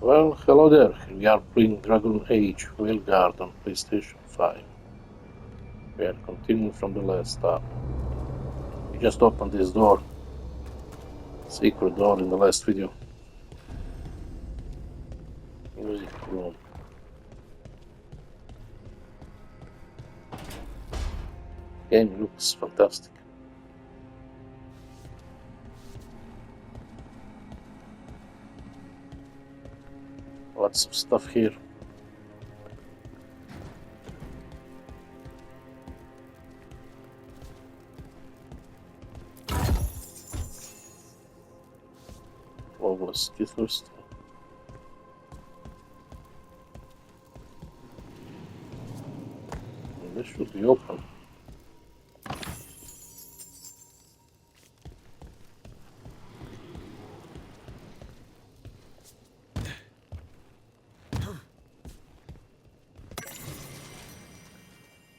Well, hello there. We are playing Dragon Age Veilguard on PlayStation 5. We are continuing from the last stop. We just opened this door. Secret door in the last video. Music room. Game looks fantastic. Lots of stuff here. Flawless Githurst. This should be open.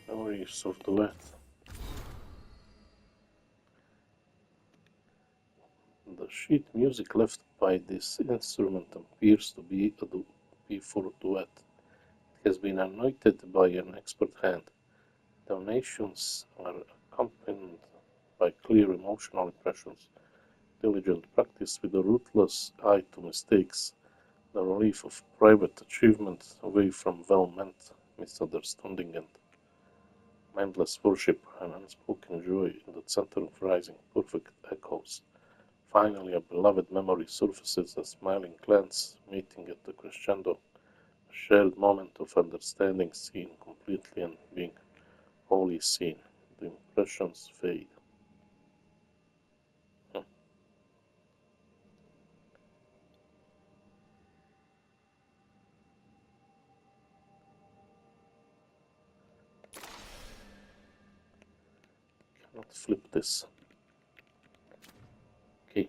Memories of the Wet. The sheet music left by this instrument appears to be for duet. It has been anointed by an expert hand. Donations are accompanied by clear emotional impressions, diligent practice with a ruthless eye to mistakes, the relief of private achievement away from well-meant misunderstanding and mindless worship, an unspoken joy in the center of rising perfect echoes. Finally, a beloved memory surfaces, a smiling glance meeting at the crescendo, a shared moment of understanding seen completely and being wholly seen. The impressions fade. Cannot flip this. Okay.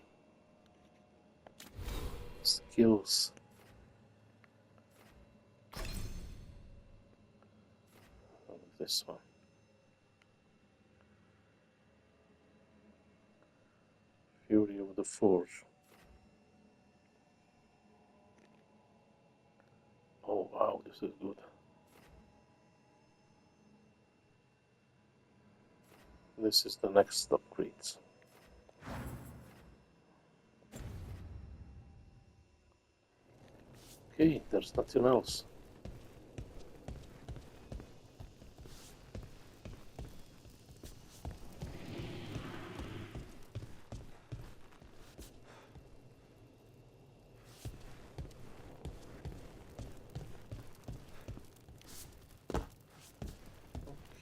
Skills. This one. Fury of the Forge. Oh wow, this is good. This is the next upgrades. Okay, there's nothing else.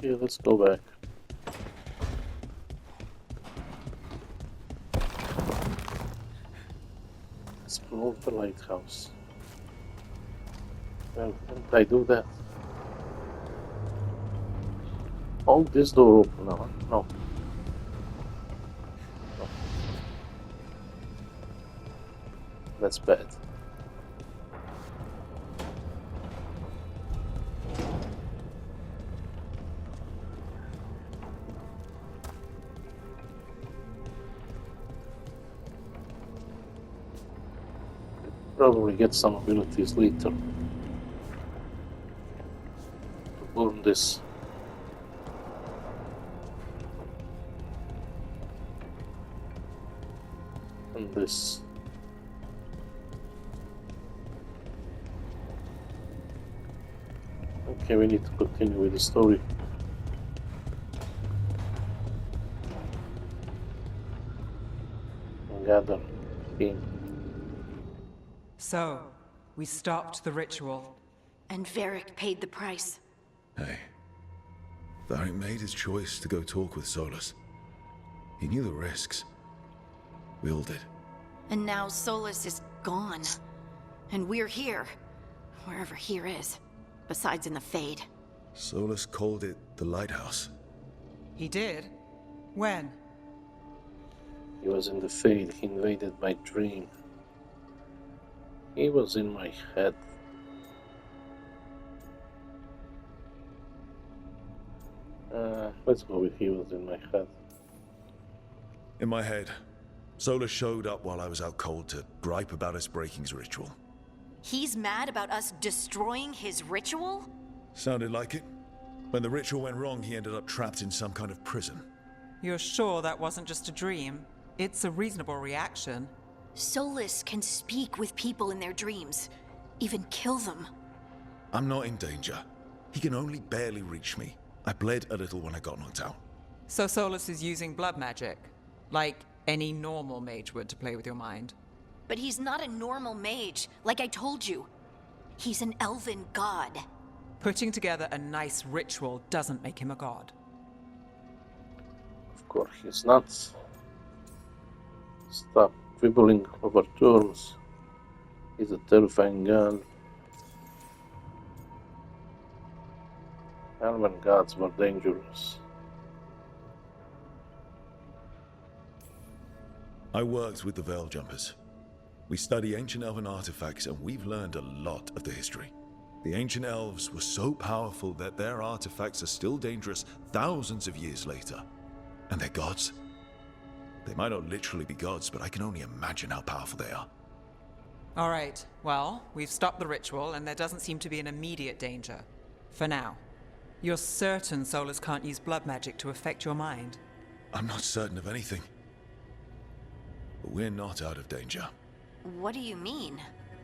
Okay, let's go back. Explore the lighthouse. Well, can't I do that? Oh, this door open now, huh? No. No. That's bad. Probably get some abilities later to burn this. And this. Okay, we need to continue with the story. And gather in. So, we stopped the ritual. And Varric paid the price. Hey. Varric made his choice to go talk with Solus. He knew the risks. We all did. And now Solus is gone. And we're here. Wherever here is. Besides in the Fade. Solus called it the lighthouse. He did? When? He was in the Fade. He invaded my dream. He was in my head. Let's go with he was in my head. In my head, Solus showed up while I was out cold to gripe about us breaking his ritual. He's mad about us destroying his ritual? Sounded like it. When the ritual went wrong, he ended up trapped in some kind of prison. You're sure that wasn't just a dream? It's a reasonable reaction. Solus can speak with people in their dreams, even kill them. I'm not in danger. He can only barely reach me. I bled a little when I got knocked out. So Solus is using blood magic, like any normal mage would to play with your mind. But he's not a normal mage, like I told you. He's an elven god. Putting together a nice ritual doesn't make him a god. Of course he's not. Stop quibbling over terms. He's a terrifying god. Elven gods were dangerous. I worked with the Veil Jumpers. We study ancient elven artifacts, and we've learned a lot of the history. The ancient elves were so powerful that their artifacts are still dangerous thousands of years later. And they're gods. They might not literally be gods, but I can only imagine how powerful they are. All right, well, we've stopped the ritual, and there doesn't seem to be an immediate danger. For now. You're certain Solus can't use blood magic to affect your mind? I'm not certain of anything. But we're not out of danger. What do you mean?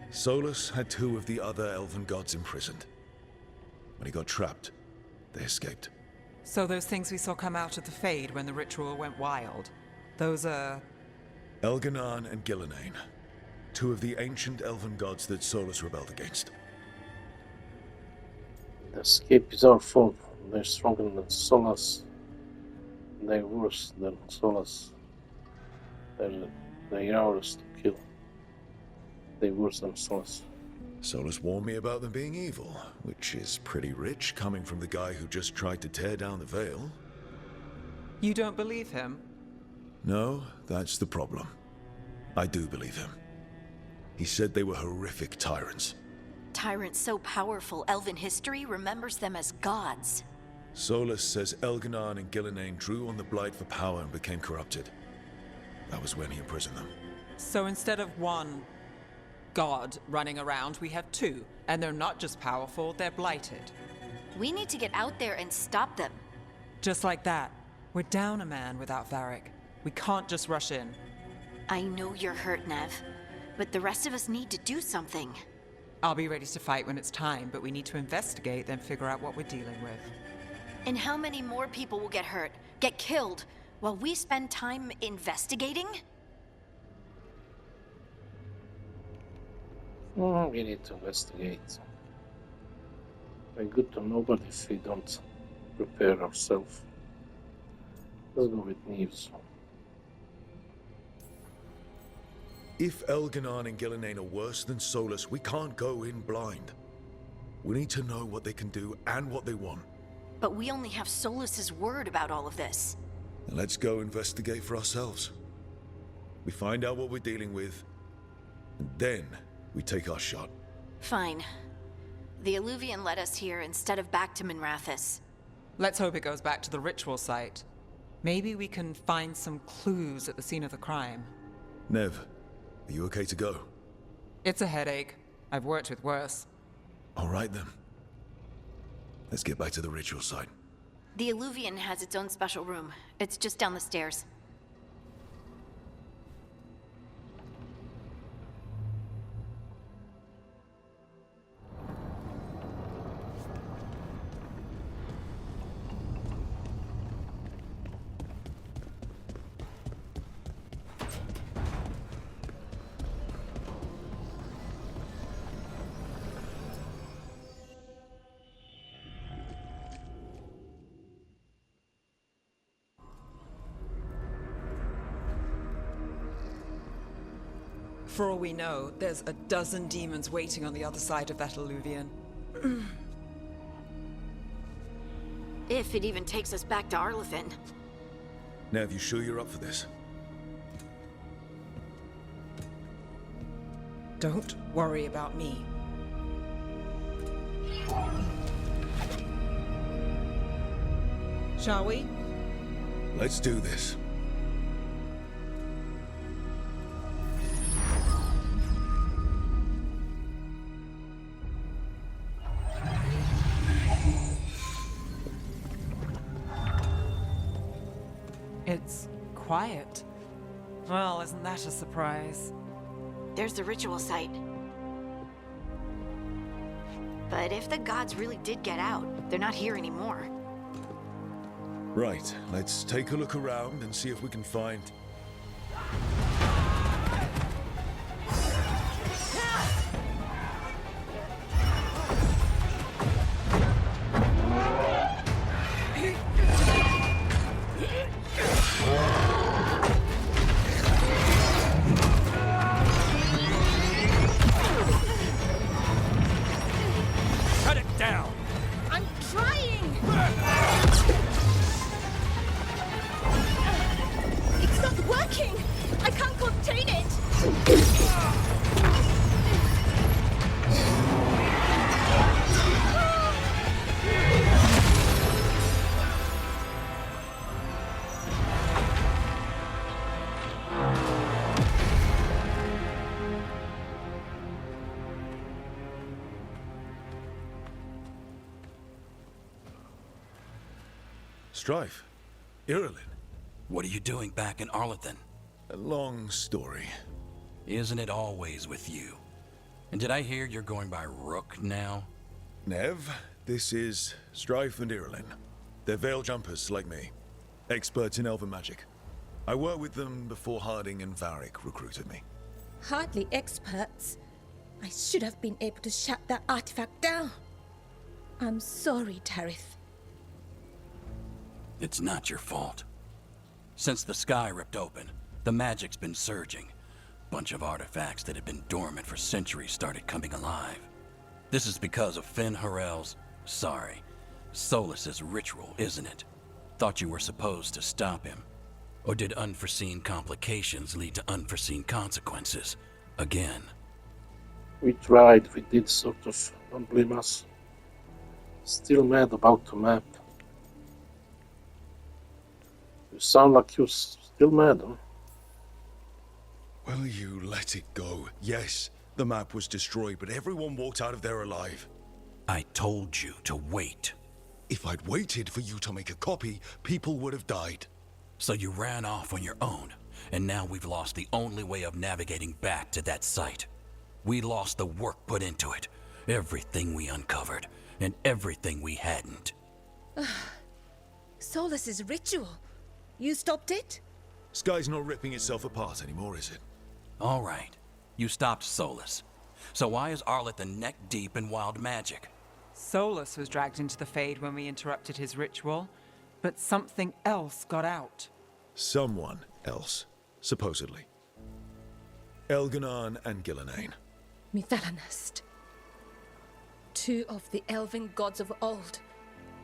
Solus had 2 of the other elven gods imprisoned. When he got trapped, they escaped. So those things we saw come out of the Fade when the ritual went wild, those are... Elganan and Gillenane, 2 of the ancient elven gods that Solus rebelled against. The escape is our fault. They're stronger than Solus. They're worse than Solus. They're ours to kill. They're worse than Solus. Solus warned me about them being evil, which is pretty rich coming from the guy who just tried to tear down the veil. You don't believe him? No, that's the problem. I do believe him. He said they were horrific tyrants. Tyrants so powerful, elven history remembers them as gods. Solus says Elganan and Gillenane drew on the Blight for power and became corrupted. That was when he imprisoned them. So instead of one god running around, we have 2. And they're not just powerful, they're blighted. We need to get out there and stop them. Just like that. We're down a man without Varric. We can't just rush in. I know you're hurt, Nev, but the rest of us need to do something. I'll be ready to fight when it's time, but we need to investigate, then figure out what we're dealing with. And how many more people will get hurt, get killed, while we spend time investigating? We need to investigate. We're good to nobody if we don't prepare ourselves. Let's go with Neves. If Elganan and Gillenane are worse than Solus, we can't go in blind. We need to know what they can do and what they want. But we only have Solus's word about all of this. And let's go investigate for ourselves. We find out what we're dealing with, and then we take our shot. Fine. The Illuvian led us here instead of back to Minrathous. Let's hope it goes back to the ritual site. Maybe we can find some clues at the scene of the crime. Nev, are you okay to go? It's a headache. I've worked with worse. All right then. Let's get back to the ritual site. The Illuvian has its own special room. It's just down the stairs. For all we know, there's a dozen demons waiting on the other side of that Illuvian. If it even takes us back to Arlithin. Nev, you sure you're up for this? Don't worry about me. Shall we? Let's do this. It's quiet. Well, isn't that a surprise? There's the ritual site. But if the gods really did get out, they're not here anymore. Right, let's take a look around and see if we can find... Cut it down! I'm trying! It's not working! I can't contain it! Strife? Irulan? What are you doing back in Arlethan? A long story. Isn't it always with you? And did I hear you're going by Rook now? Nev, this is Strife and Irulan. They're veil jumpers like me. Experts in elven magic. I worked with them before Harding and Varric recruited me. Hardly experts. I should have been able to shut that artifact down. I'm sorry, Tarith. It's not your fault. Since the sky ripped open, the magic's been surging. Bunch of artifacts that had been dormant for centuries started coming alive. This is because of Finn Harel's... Solus's ritual, isn't it? Thought you were supposed to stop him. Or did unforeseen complications lead to unforeseen consequences? Again. We tried, we did sort of. Don't blame us. Still mad about the map. You sound like you're still mad, huh? Will you let it go? Yes, the map was destroyed, but everyone walked out of there alive. I told you to wait. If I'd waited for you to make a copy, people would have died. So you ran off on your own, and now we've lost the only way of navigating back to that site. We lost the work put into it, everything we uncovered, and everything we hadn't. Solus's ritual. You stopped it? Sky's not ripping itself apart anymore, is it? All right, you stopped Solus. So why is Arlethan neck deep in wild magic? Solus was dragged into the Fade when we interrupted his ritual, but something else got out. Someone else, supposedly. Elganon and Gillenane. Mithalanast. Two of the elven gods of old.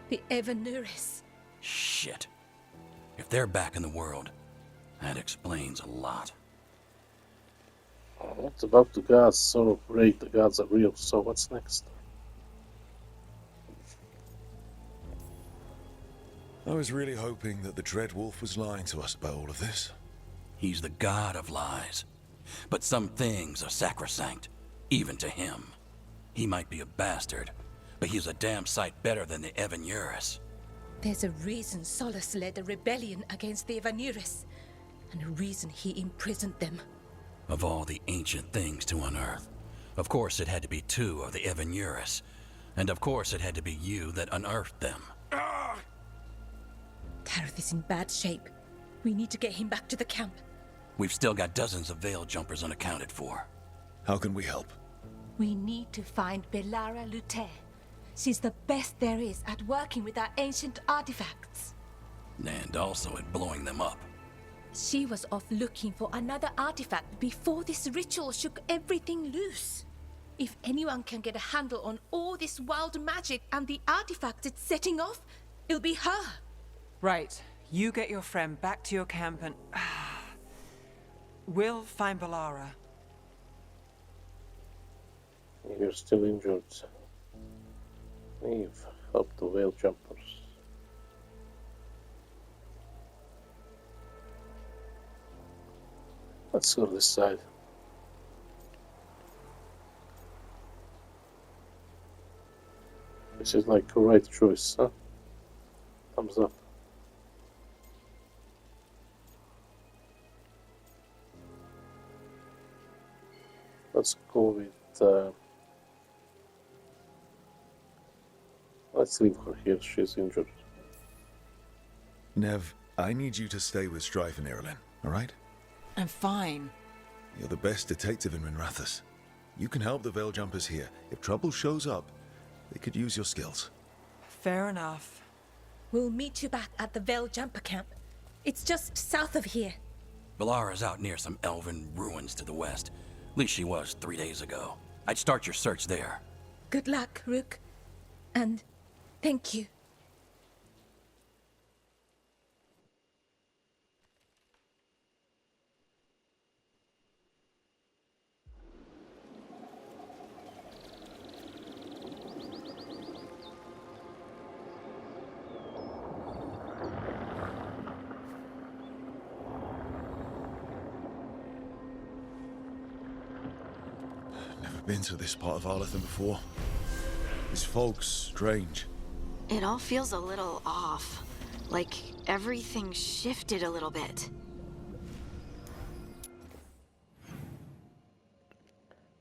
The Evanuris. Shit. If they're back in the world, that explains a lot. What about the gods? So great, the gods are real, so what's next? I was really hoping that the Dread Wolf was lying to us about all of this. He's the god of lies. But some things are sacrosanct, even to him. He might be a bastard, but he's a damn sight better than the Evanuris. There's a reason Solus led a rebellion against the Evanuris, and a reason he imprisoned them. Of all the ancient things to unearth, of course it had to be two of the Evanuris, and of course it had to be you that unearthed them. Tarith is in bad shape. We need to get him back to the camp. We've still got dozens of veil jumpers unaccounted for. How can we help? We need to find Belara Luthe. She's the best there is at working with our ancient artifacts. And also at blowing them up. She was off looking for another artifact before this ritual shook everything loose. If anyone can get a handle on all this wild magic and the artifacts it's setting off, it'll be her. Right, you get your friend back to your camp and... we'll find Belara. You're still injured. Leave. Help the whale jumpers. Let's go this side. This is like a right choice, huh? Thumbs up. let's go with... let's leave her here, she's injured. Nev, I need you to stay with Strife and Irilyn, alright? I'm fine. You're the best detective in Minrathous. You can help the Veiljumpers here. If trouble shows up, they could use your skills. Fair enough. We'll meet you back at the Veiljumper camp. It's just south of here. Valara's out near some elven ruins to the west. At least she was 3 days ago. I'd start your search there. Good luck, Rook. And thank you. Been to this part of Arlathan before. This fog's strange. It all feels a little off. Like everything shifted a little bit.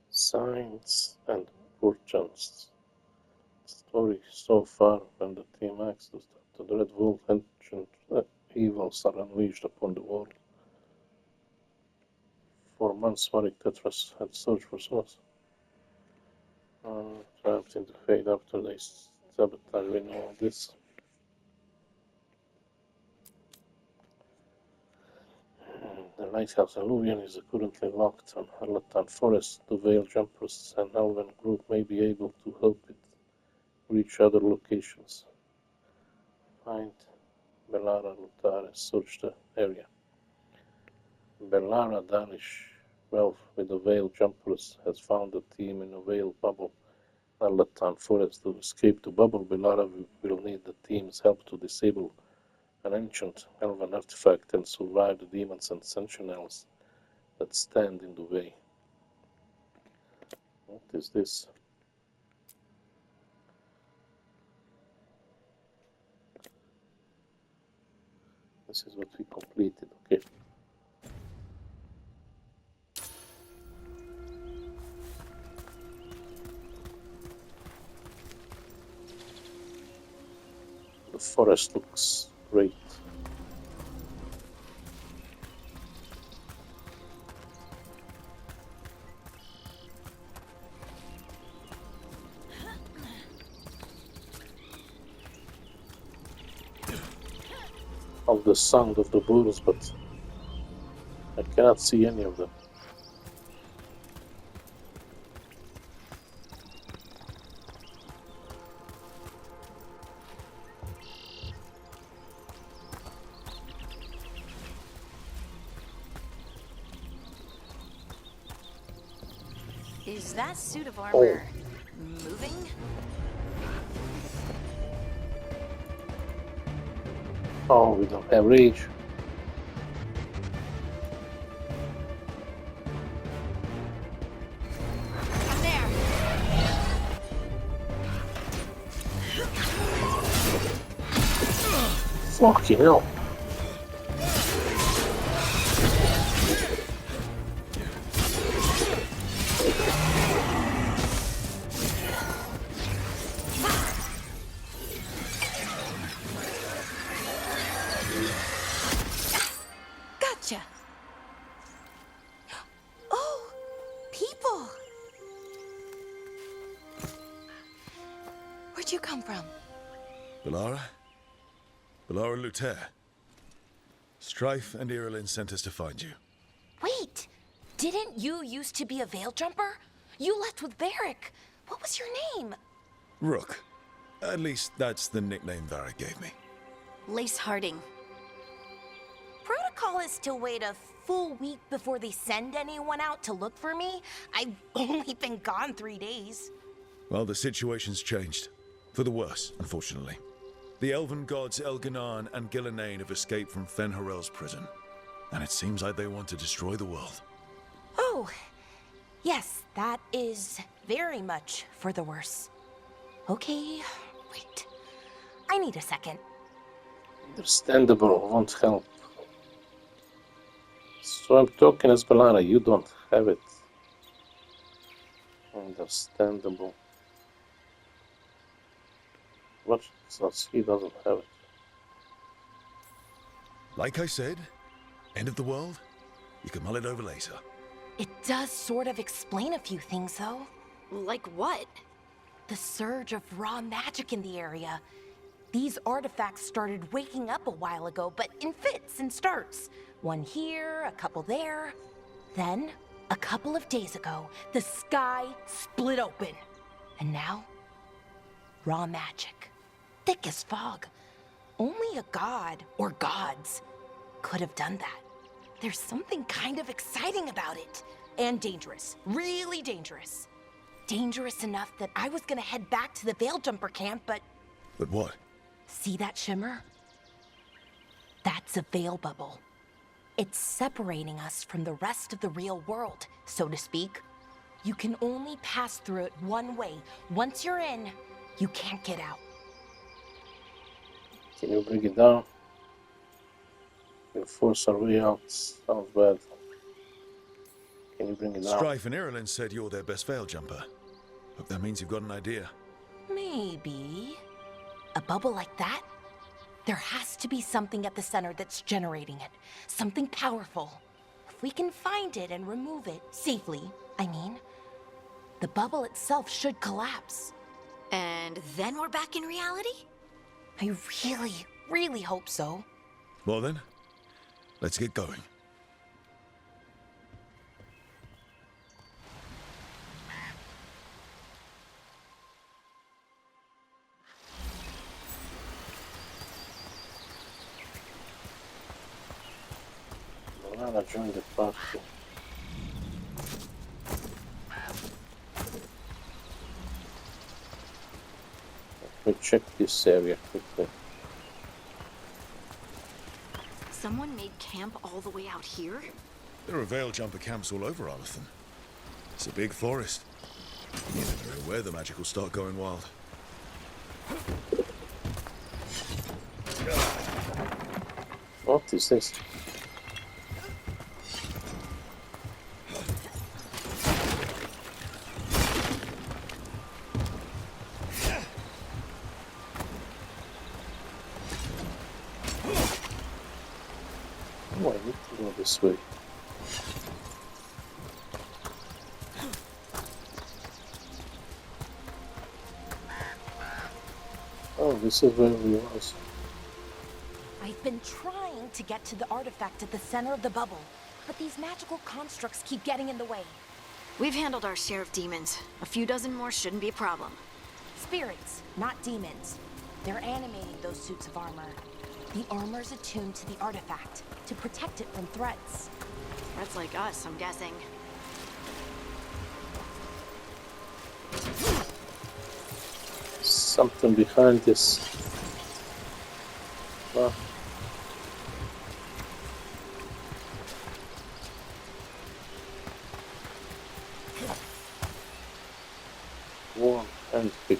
Signs and portents. Story so far when the team acts to the Red Wolf, ancient evils are unleashed upon the world. For months, Marik Tetras had searched for source. Trapped in the fade after they sabotage, we know this. The lighthouse illusion is currently locked on Harlatan Forest. The Veiljumpers and Elven group may be able to help it reach other locations. Find Bellara Lutare, search the area. Bellara Danish, Ralph with the Veiljumpers has found a team in a Veil bubble. Harlatan Forest. To escape the bubble, Bellara will need the team's help to disable an ancient elven artifact and survive the demons and sentinels that stand in the way. What is this? This is what we completed, okay. The forest looks great. Of the sound of the birds, but I cannot see any of them. Is that suit of armor moving? Oh, we don't have rage. I'm there. Fucking hell. Gotcha. Oh, people. Where'd you come from? Bellara? Bellara Lutare. Strife and Irilyn sent us to find you. Wait, didn't you used to be a Veiljumper? You left with Varric. What was your name? Rook. At least that's the nickname Varric gave me. Lace Harding. Protocol is to wait a full week before they send anyone out to look for me. I've only been gone 3 days. Well, the situation's changed. For the worse, unfortunately. The elven gods Elganan and Gillenane have escaped from Fen'Harel's prison. And it seems like they want to destroy the world. Oh, yes, that is very much for the worse. Okay, wait. I need a second. Understandable, won't help. So I'm talking as Bellara, you don't have it. Understandable. But he doesn't have it. Like I said, end of the world? You can mull it over later. It does sort of explain a few things, though. Like what? The surge of raw magic in the area. These artifacts started waking up a while ago, but in fits and starts. One here, a couple there. Then, a couple of days ago, the sky split open. And now, raw magic. Thick as fog. Only a god, or gods, could have done that. There's something kind of exciting about it. And dangerous. Really dangerous. Dangerous enough that I was gonna head back to the Veilgjumper camp, but... But what? See that shimmer? That's a veil bubble. It's separating us from the rest of the real world, so to speak. You can only pass through it one way. Once you're in, you can't get out. Can you bring it down? You force our way out. Sounds bad. Can you bring it down? Strife and Ireland said you're their best veil jumper. Hope that means you've got an idea. Maybe. A bubble like that? There has to be something at the center that's generating it. Something powerful. If we can find it and remove it, safely, I mean, the bubble itself should collapse. And then we're back in reality? I really, really hope so. Well then, let's get going. I joined the party. Let me check this area quickly. Someone made camp all the way out here? There are veil jumper camps all over Arlathan. It's a big forest. You never know where the magic will start going wild. What is this? Oh, I need to go this way. Oh, this is where we was. I've been trying to get to the artifact at the center of the bubble, but these magical constructs keep getting in the way. We've handled our share of demons. A few dozen more shouldn't be a problem. Spirits, not demons. They're animating those suits of armor. The armor's attuned to the artifact to protect it from threats. Threats like us, I'm guessing. Something behind this. Well, warm and quick.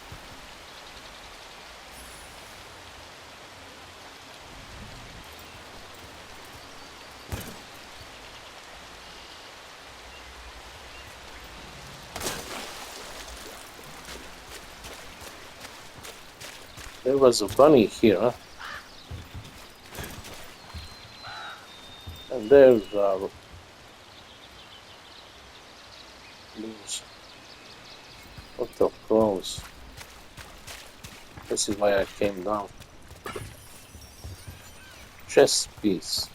There was a bunny here, huh? And there's our blues. What the crows? This is why I came down. Chess piece.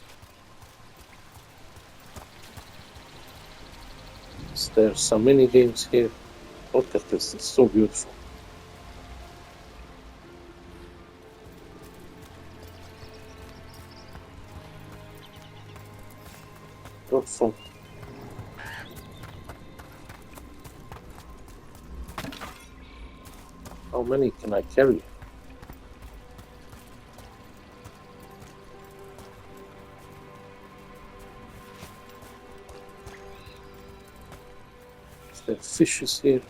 There's some mini games here. Look at this, it's so beautiful. Beautiful. How many can I carry? Is there fishes here?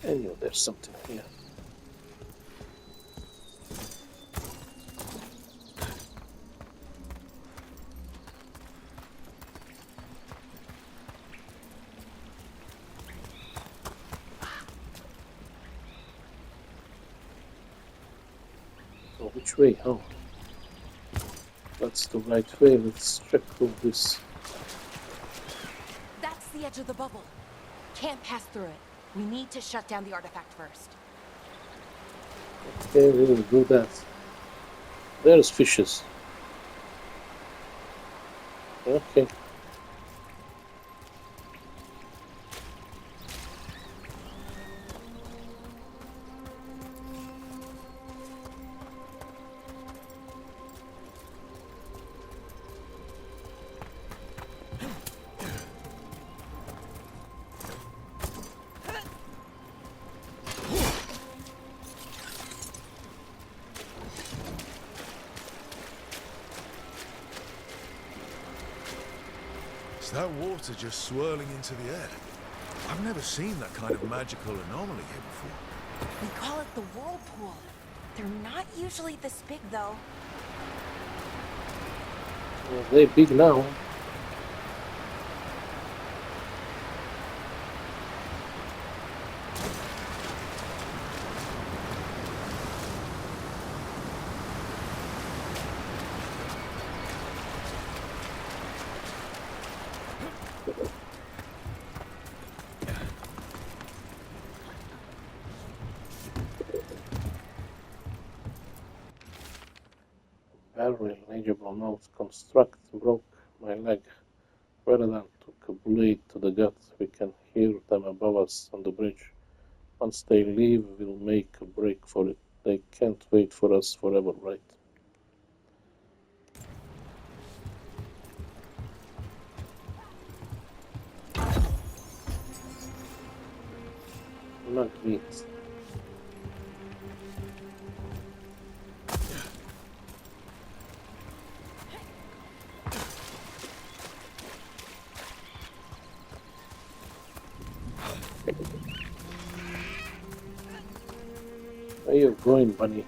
I knew there's something here. So which way? Oh, that's the right way. Let's check all this. That's the edge of the bubble. Can't pass through it. We need to shut down the artifact first. Okay, we will do that. There's fishes. Okay. Is that water just swirling into the air? I've never seen that kind of magical anomaly here before. We call it the whirlpool. They're not usually this big, though. Well, they're big now. Barrel legible notes construct broke my leg. Rather took a blade to the gut. We can hear them above us on the bridge. Once they leave, we'll make a break for it. They can't wait for us forever, right? Not meat. Where you going, bunny?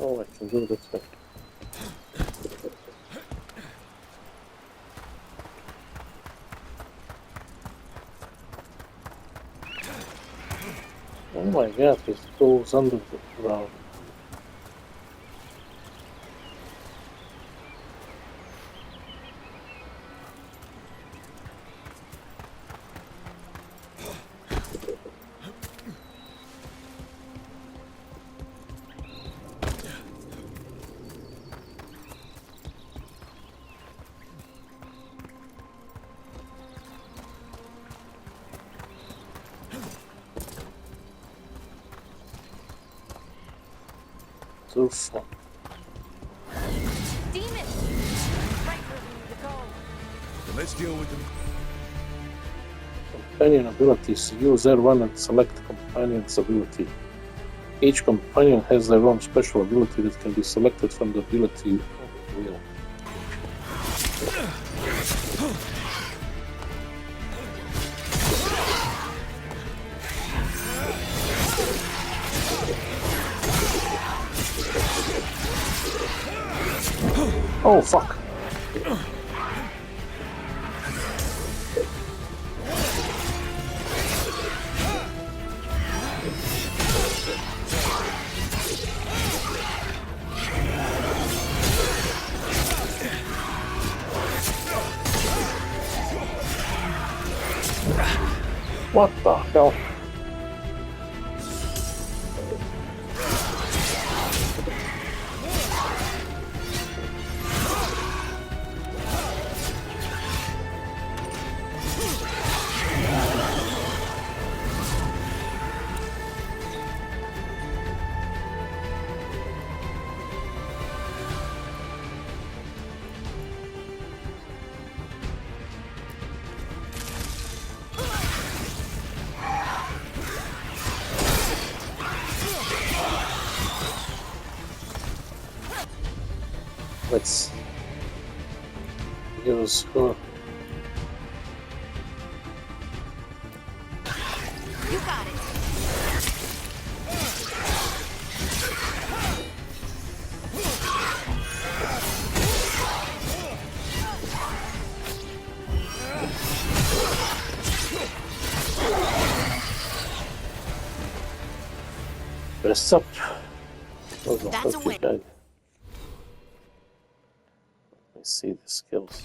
Oh, I can do this thing. Oh my god, it goes under the ground. So fun. Demon! Right where we need to go. Then let's deal with them. Companion abilities. Use R1 and select companion's ability. Each companion has their own special ability that can be selected from the ability wheel. Oh fuck. What the hell? Use her. You got it. Press up. Oh, no, That's a okay, win. guys. Let me see the skills.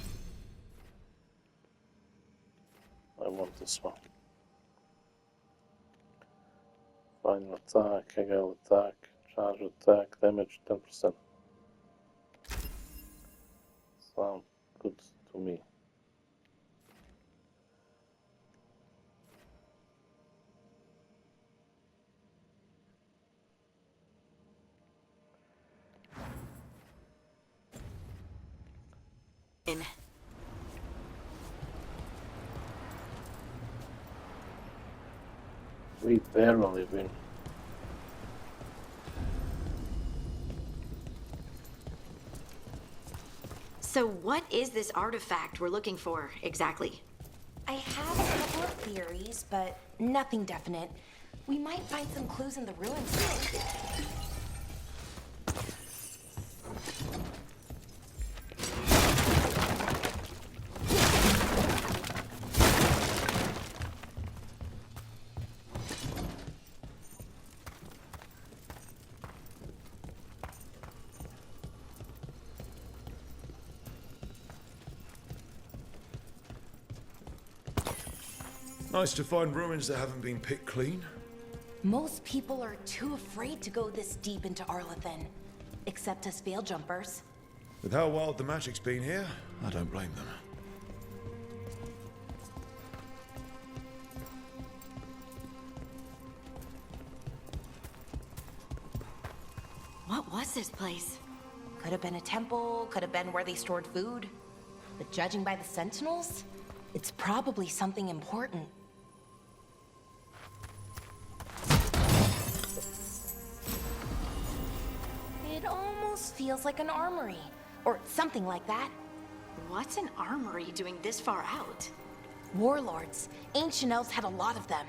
I want this one. Final attack, agile attack, charge attack, damage 10%. Sound good to me. In. We barely win. So what is this artifact we're looking for, exactly? I have a couple of theories, but nothing definite. We might find some clues in the ruins too. Nice to find ruins that haven't been picked clean. Most people are too afraid to go this deep into Arlathan. Except us veil jumpers. With how wild the magic's been here, I don't blame them. What was this place? Could have been a temple, could have been where they stored food. But judging by the sentinels, it's probably something important. It almost feels like an armory, or something like that. What's an armory doing this far out? Warlords. Ancient elves had a lot of them.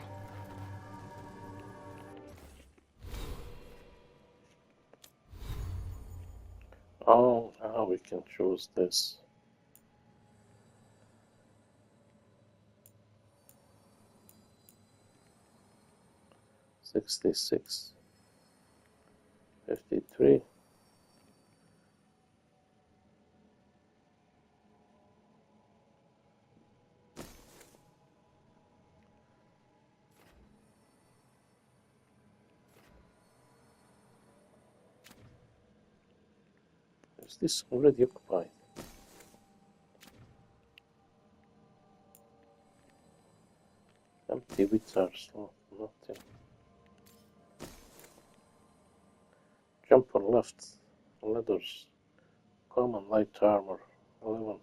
Oh, now we can choose this. $66, $53. Is this already occupied? Empty wizard slot, nothing. Jumper left, leathers, common light armor, 11.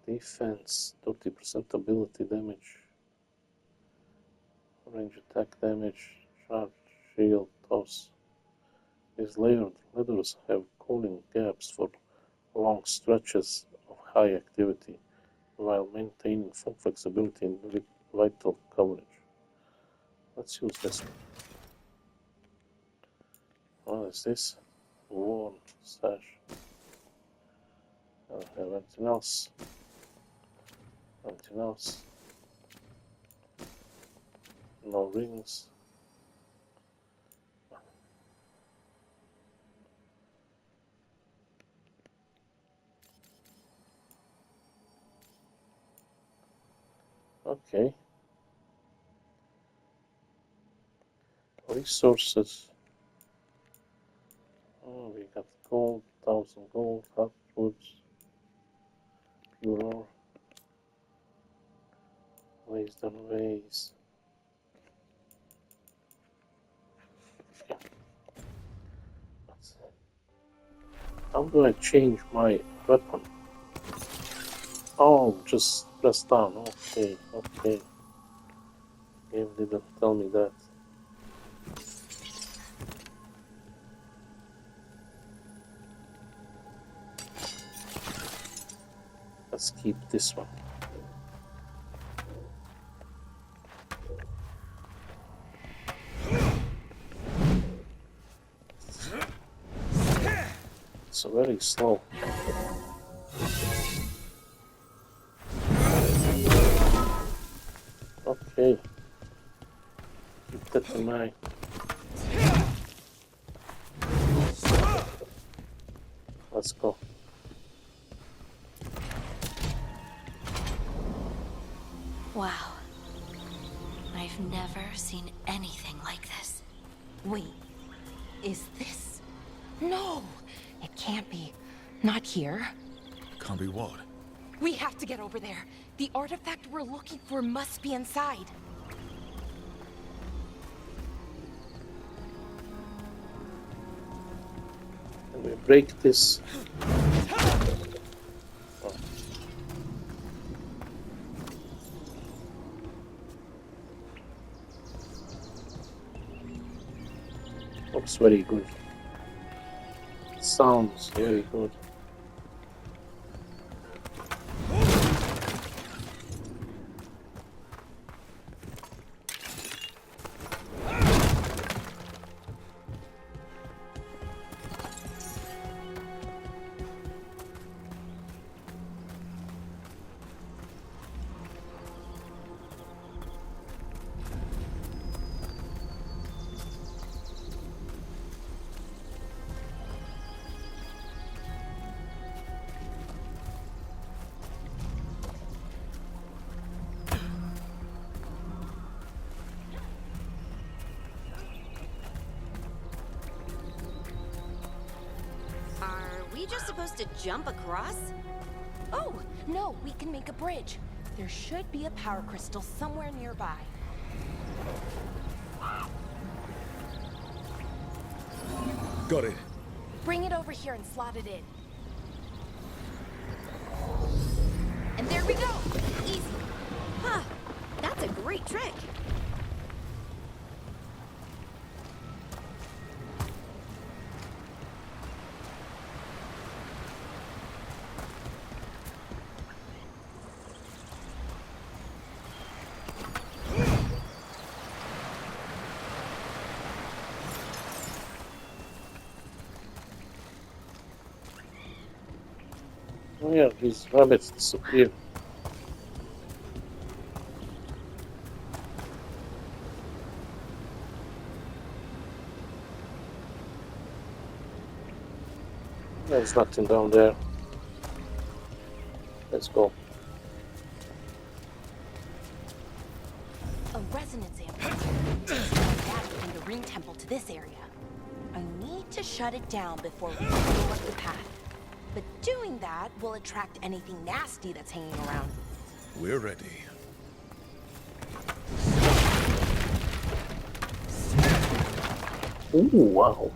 Defense, 30% ability damage. Range attack damage, charge, shield, toss. These layered leathers have cooling gaps for long stretches of high activity, while maintaining full flexibility and vital coverage. Let's use this one. What is this? Worn sash. I don't have anything else. Anything else? No rings. Okay. Resources. Oh, we got gold, 1,000 gold, hardwoods, pure ore, waste and ways. How do I change my weapon? Oh, just press down. Okay, okay. Game didn't tell me that. Let's keep this one. It's very slow. Okay. Keep that in mind. Let's go. Wow. I've never seen anything like this. Wait, is this? No, it can't be. Not here. Can't be what? We have to get over there. The artifact we're looking for must be inside. Can we break this? Oh. Looks very good. Sounds very good. Are we just supposed to jump across? Oh, no, we can make a bridge. There should be a power crystal somewhere nearby. Got it. Bring it over here and slot it in. And there we go! Easy. Huh. That's a great trick. Oh yeah, these rabbits disappear. There's nothing down there. Let's go. A resonance amplifier. Magic from the ring temple to this area. I need to shut it down before we go up the path. But doing that will attract anything nasty that's hanging around. We're ready. Ooh, wow.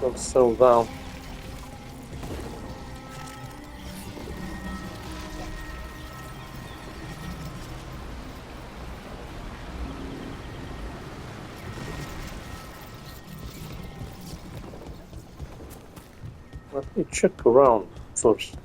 Don't settle down. Let me check around first.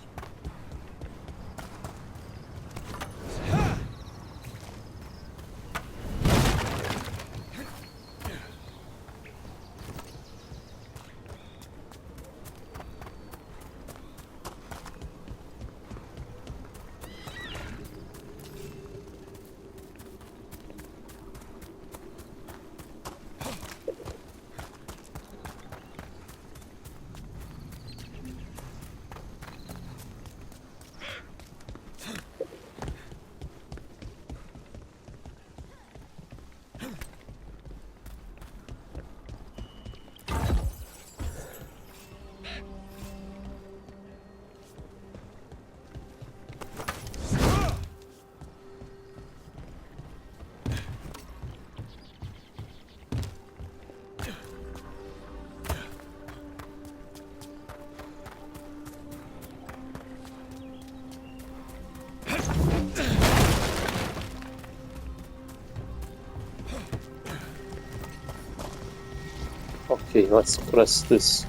Okay, let's press this.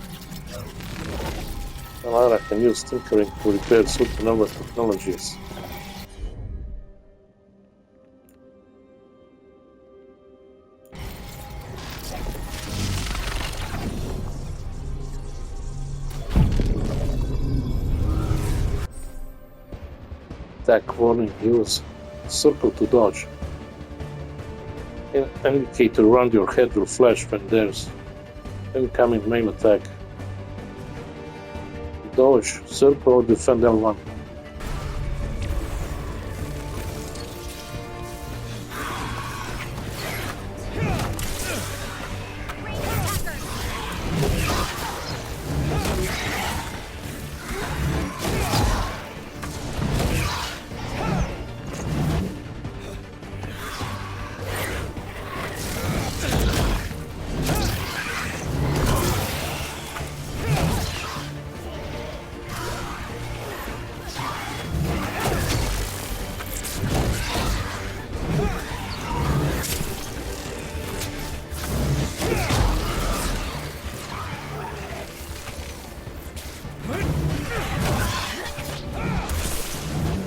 Lara can use tinkering to repair supernova technologies. Attack warning, use circle to dodge. Indicator around your head will flash when there's incoming main attack. Dodge, circle, or defend L1.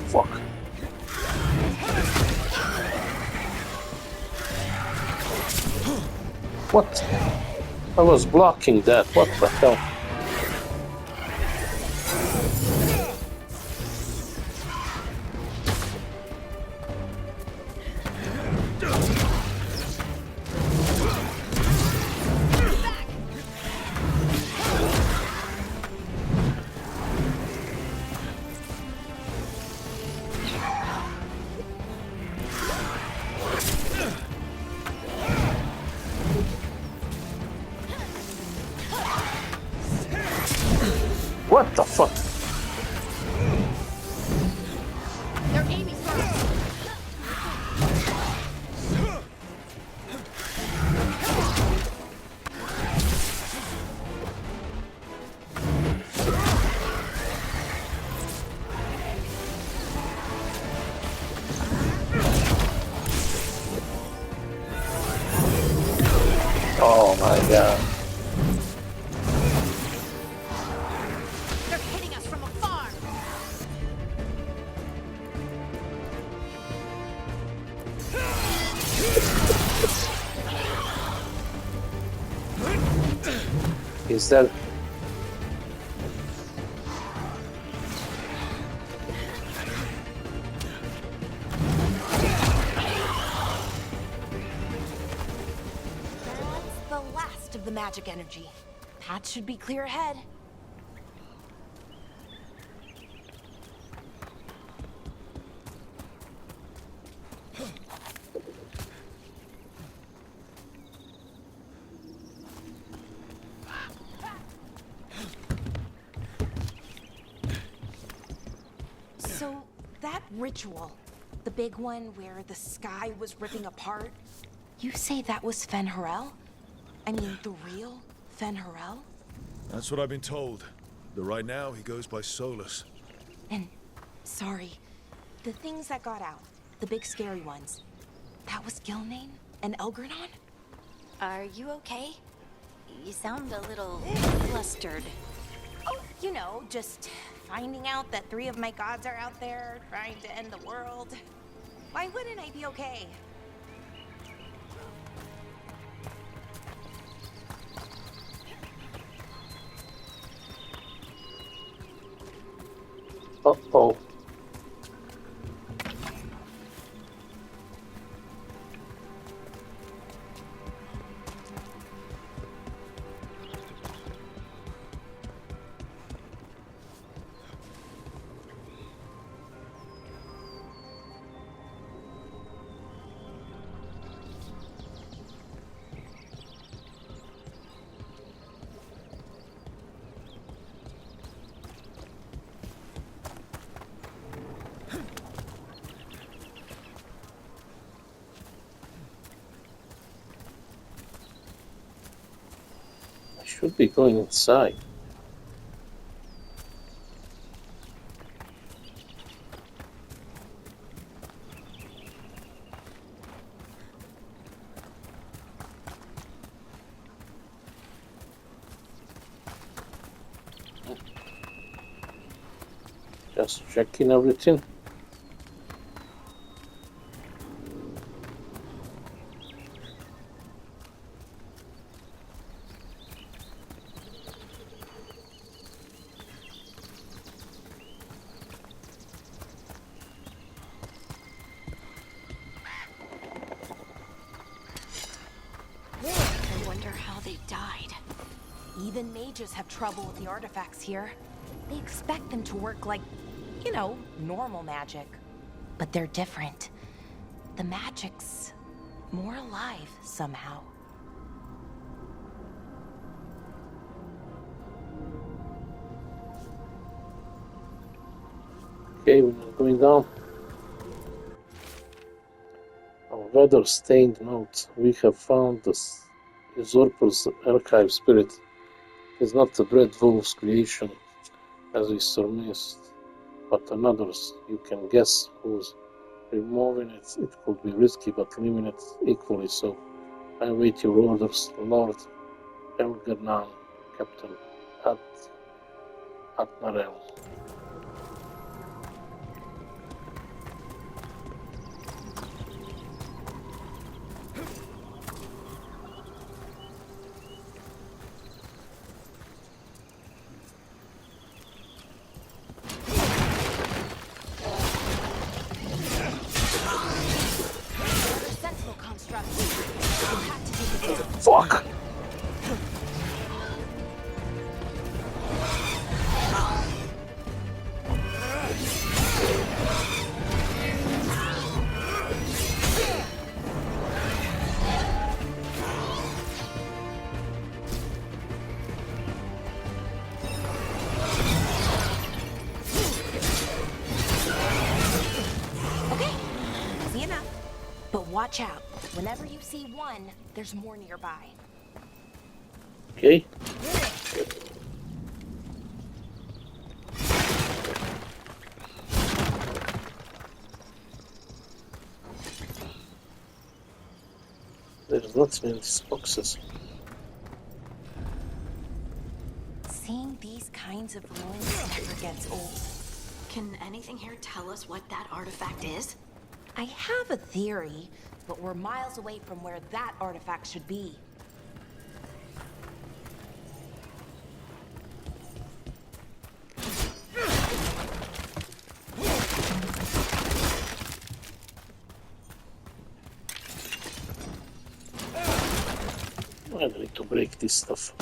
Fuck. What? I was blocking that. What the hell? What the fuck? They're aiming for us. Oh my god. They're hitting us from afar. Is that... That's the last of the magic energy. Path should be clear ahead. So, that ritual, the big one where the sky was ripping apart, you say that was Fen Harel? I mean, the real Fen Harel? That's what I've been told. Though right now he goes by Solus. And, sorry, the things that got out, the big scary ones, that was Gilnane and Elgranon? Are you okay? You sound a little flustered. Oh, you know, just finding out that 3 of my gods are out there trying to end the world. Why wouldn't I be okay? Uh-oh. Should be going inside. Just checking everything. I wonder how they died. Even mages have trouble with the artifacts here. They expect them to work like, you know, normal magic. But they're different. The magic's more alive somehow. Okay, we're going down. On weather-stained notes, we have found the usurper's archive spirit. It is not the Dread Wolf's creation, as we surmised, but another's. You can guess whose. Removing it could be risky, but leaving it equally so. I await your orders, Lord Veilguard, Captain Admiral. Sentinel construct. You have to take it down. Fuck! Okay, easy enough. But watch out. Whenever you see one, there's more nearby. Okay. There's nothing in these boxes. Seeing these kinds of ruins never gets old. Can anything here tell us what that artifact is? I have a theory, but we're miles away from where that artifact should be. I need to break this stuff.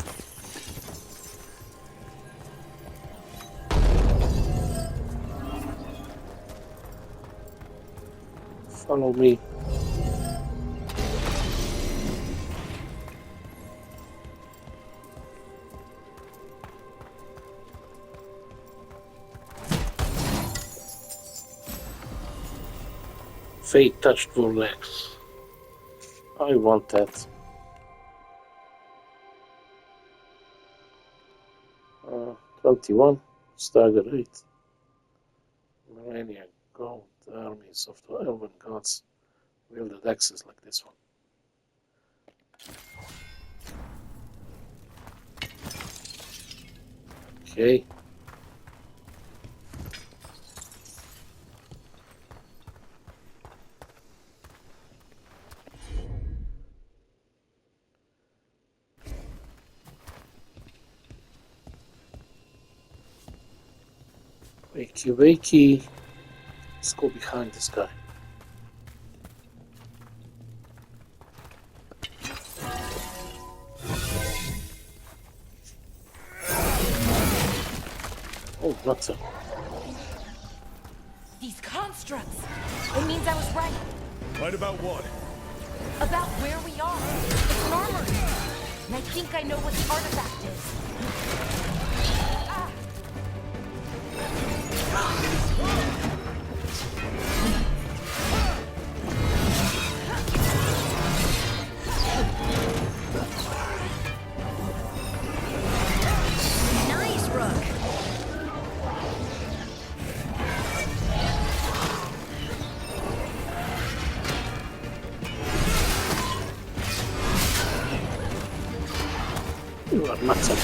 Follow me. Fate touched your legs. I want that. 21, stagger 8. Millennia gold armies of the elven gods wielded axes like this one. Okay. Wakey, wakey. Let's go behind this guy. Oh, nothing. These constructs! It means I was right. Right about what? About where we are. It's an armory. And I think I know what the artifact is. Ah. Nice, Rook. You are nothing.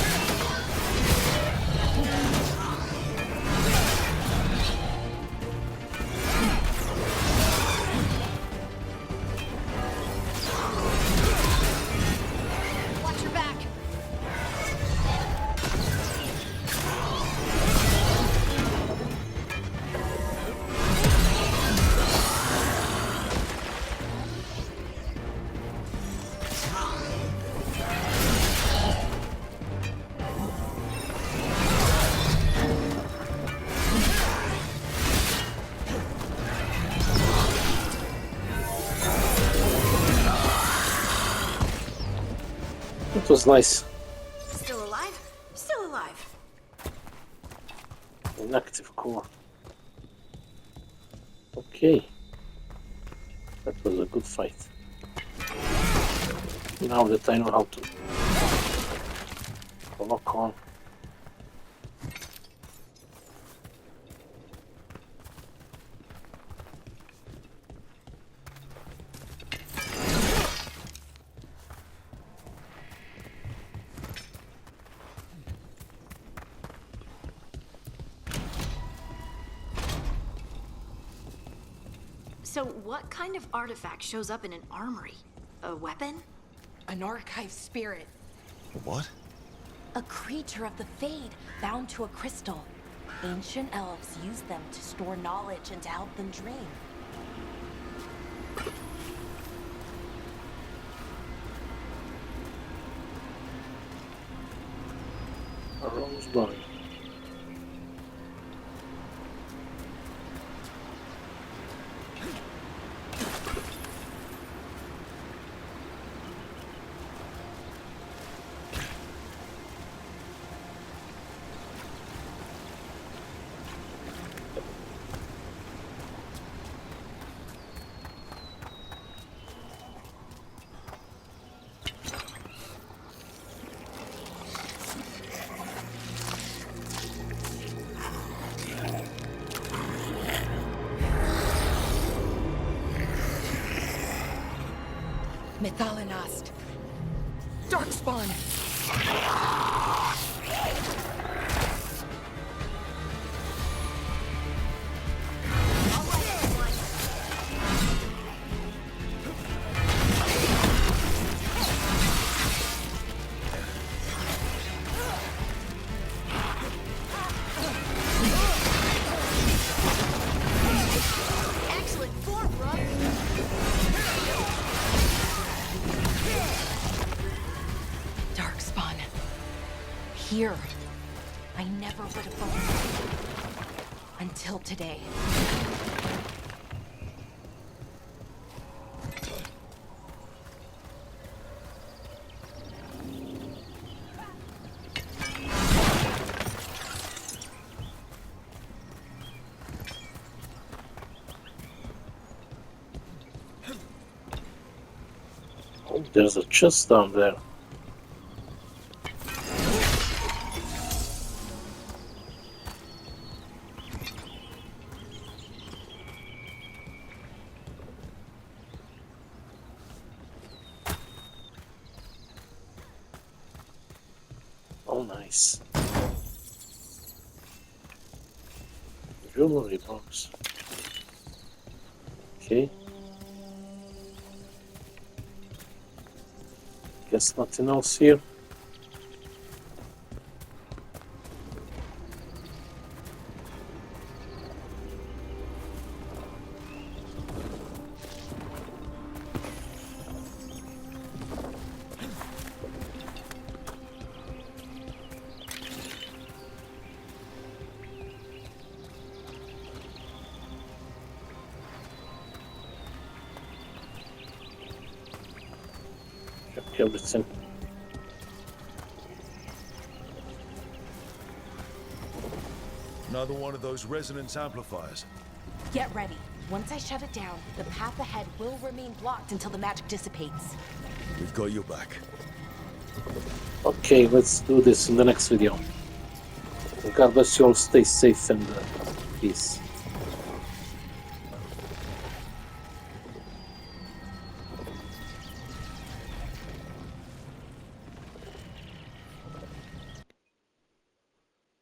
was nice. Still alive? Still alive. Inactive core. Okay. That was a good fight. Now that I know how to lock on. So what kind of artifact shows up in an armory? A weapon? An archive spirit. What? A creature of the Fade, bound to a crystal. Ancient elves use them to store knowledge and to help them dream. A rosebud. Methalinast. Darkspawn. Excellent form, bro. Darkspawn. Here. I never would have believed. Until today. Oh, there's a chest down there. Oh, nice. Jewelry box. Okay. Guess nothing else here. Check everything. Another one of those resonance amplifiers. Get ready. Once I shut it down, the path ahead will remain blocked until the magic dissipates. We've got your back. Okay, let's do this in the next video. God bless you all, stay safe and peace.